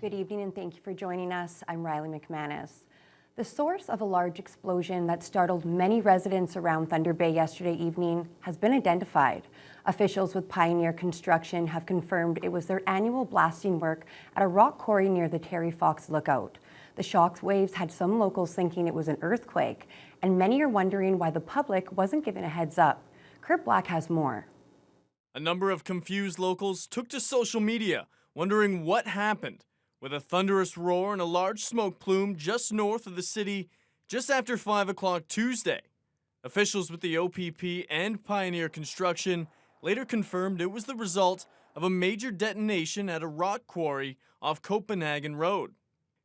Good evening and thank you for joining us. I'm Riley McManus. The source of a large explosion that startled many residents around Thunder Bay yesterday evening has been identified. Officials with Pioneer Construction have confirmed it was their annual blasting work at a rock quarry near the Terry Fox Lookout. The shock waves had some locals thinking it was an earthquake, and many are wondering why the public wasn't given a heads up. Kurt Black has more. A number of confused locals took to social media, wondering what happened, with a thunderous roar and a large smoke plume just north of the city just after 5 o'clock Tuesday. Officials with the OPP and Pioneer Construction later confirmed it was the result of a major detonation at a rock quarry off Copenhagen Road.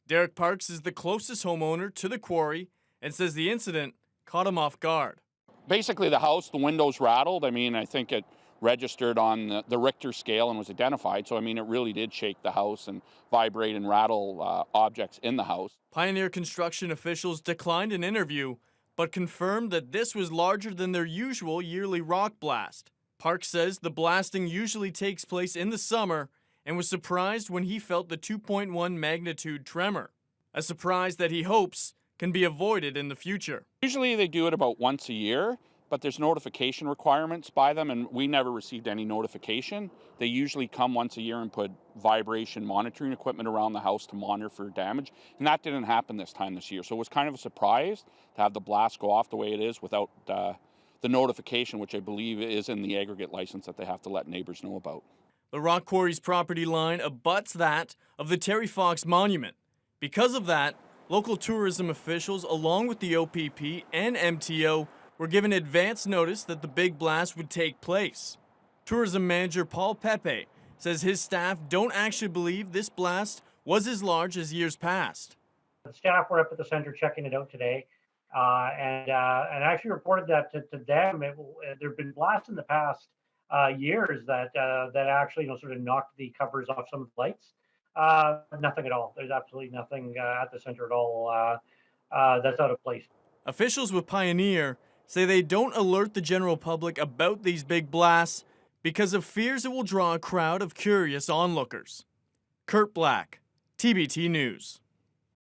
Derek Parks is the closest homeowner to the quarry and says the incident caught him off guard. Basically, the house, the windows rattled. I think it registered on the Richter scale and was identified. So, it really did shake the house and vibrate and rattle objects in the house. Pioneer Construction officials declined an interview, but confirmed that this was larger than their usual yearly rock blast. Parks says the blasting usually takes place in the summer and was surprised when he felt the 2.1 magnitude tremor, a surprise that he hopes can be avoided in the future. Usually they do it about once a year, but there's notification requirements by them, and we never received any notification. They usually come once a year and put vibration monitoring equipment around the house to monitor for damage, and that didn't happen this time this year. So it was kind of a surprise to have the blast go off the way it is without the notification, which I believe is in the aggregate license that they have to let neighbors know about. The rock quarry's property line abuts that of the Terry Fox Monument. Because of that, local tourism officials, along with the OPP and MTO, were given advance notice that the big blast would take place. Tourism manager Paul Pepe says his staff don't actually believe this blast was as large as years past. The staff were up at the center checking it out today, and actually reported that to them there have been blasts in the past years that actually sort of knocked the covers off some of the lights. Nothing at all. There's absolutely nothing at the center at all that's out of place. Officials with Pioneer say they don't alert the general public about these big blasts because of fears it will draw a crowd of curious onlookers. Kurt Black, TBT News.